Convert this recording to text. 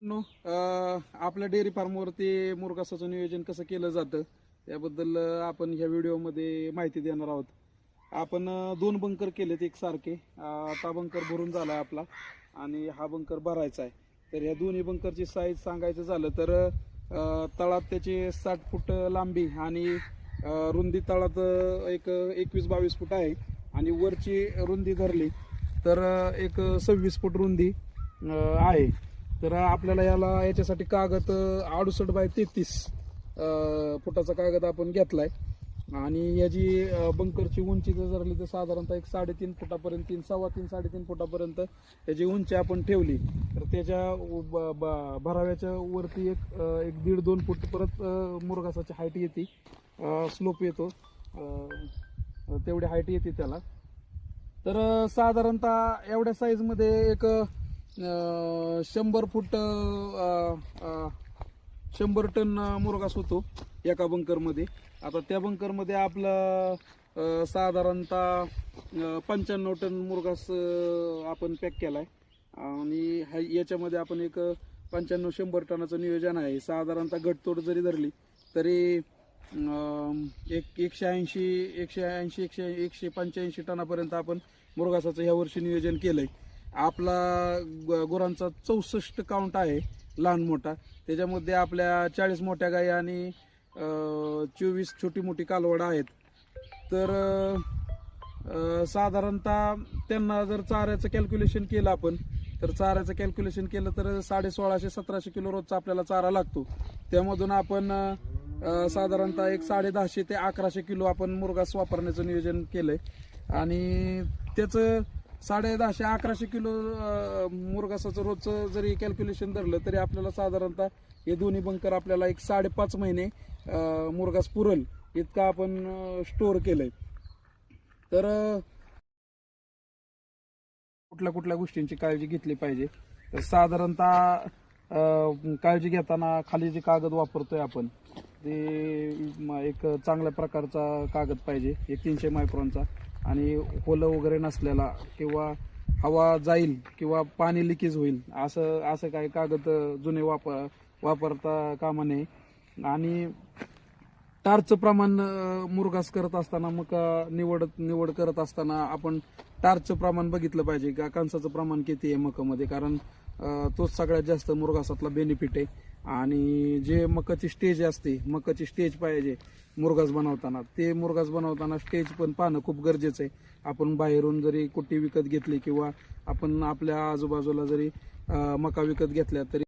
आपल्या डेअरी फार्मवरती मुरघासाचं नियोजन कसं केलं जातं त्याबद्दल आपण ह्या व्हिडिओमध्ये माहिती देणार आहोत. आपण दोन बंकर केलेत एक सारखे. आता बंकर भरून झाला आपला आणि हा बंकर भरायचा आहे. तर ह्या दोन्ही बंकरची साईज सांगायचं झालं तर तळात त्याची 60 फूट लांबी आणि रुंदी तळात एक 21-22 फूट आहे आणि वरची रुंदी धरली तर एक 26 फूट रुंदी आहे. तर आपल्याला याच्यासाठी कागद 68x33 फुटाचा कागद आपण घेतलाय आणि याची बंकरची उंची जर धरली तर साधारणतः एक 3.5 फुटापर्यंत 3.5-3.5 फुटापर्यंत त्याची उंची आपण ठेवली तर त्याच्या भराव्याच्या वरती एक 1.5-2 फूट परत मुरघासाची हाईट येते, स्लोप येतो, तेवढी हाईट येते त्याला. तर साधारणतः एवढ्या साईजमध्ये एक 100 फूट 100 टन मुरघास होतो एका बंकरमध्ये. आता त्या बंकरमध्ये आपलं साधारणतः 95 टन मुरघास आपण पॅक केलाय आणि याच्यामध्ये आपण एक 95-100 टनाचं नियोजन आहे. साधारणतः गटतोड जरी धरली तरी एक 185 टनापर्यंत आपण मुरघासाचं ह्या वर्षी नियोजन केलंय. आपला गुरांचा 64 काउंट आहे लहान मोठा, त्याच्यामध्ये आपल्या 40 मोठ्या गायी आणि 24 छोटी मोठी कालवड आहेत. तर साधारणतः त्यांना जर चाऱ्याचं कॅल्क्युलेशन केलं आपण तर चाऱ्याचं कॅल्क्युलेशन केलं तर 1650-1700 किलो रोजचा आपल्याला चारा लागतो. त्यामधून आपण साधारणतः एक 1,150 ते 1,100 किलो आपण मुरघास वापरण्याचं नियोजन केलंय आणि त्याचं 1,150-1,100 किलो मुरघासाचं रोजचं जरी कॅल्क्युलेशन धरलं तरी आपल्याला साधारणतः हे दोन्ही बंकर आपल्याला एक 5.5 महिने मुरघास पुरल इतका आपण स्टोअर केलंय. तर कुठल्या गोष्टींची काळजी घेतली पाहिजे तर साधारणतः काळजी घेताना खाली जे कागद वापरतोय आपण ते एक चांगल्या प्रकारचा कागद पाहिजे, एक 300 मायक्रॉनचा आणि होलं वगैरे नसलेला किंवा हवा जाईल किंवा पाणी लिकेज होईल असं काही कागद जुने वापरता कामा नये. आणि टारचं प्रमाण मुरघास करत असताना मग निवड करत असताना आपण टारचं प्रमाण बघितलं पाहिजे का कणसाचं प्रमाण किती आहे मकामध्ये, कारण तोच सगळ्यात जास्त मुरघासातला बेनिफिट आहे. आणि जे मकाची स्टेज असते, मकाची स्टेज पाहिजे मुरघास बनवताना, ते मुरघास बनवताना स्टेज पण पाहणं खूप गरजेचं आहे. आपण बाहेरून जरी कुट्टी विकत घेतली किंवा आपण आपल्या आजूबाजूला जरी मका विकत घेतल्या तरी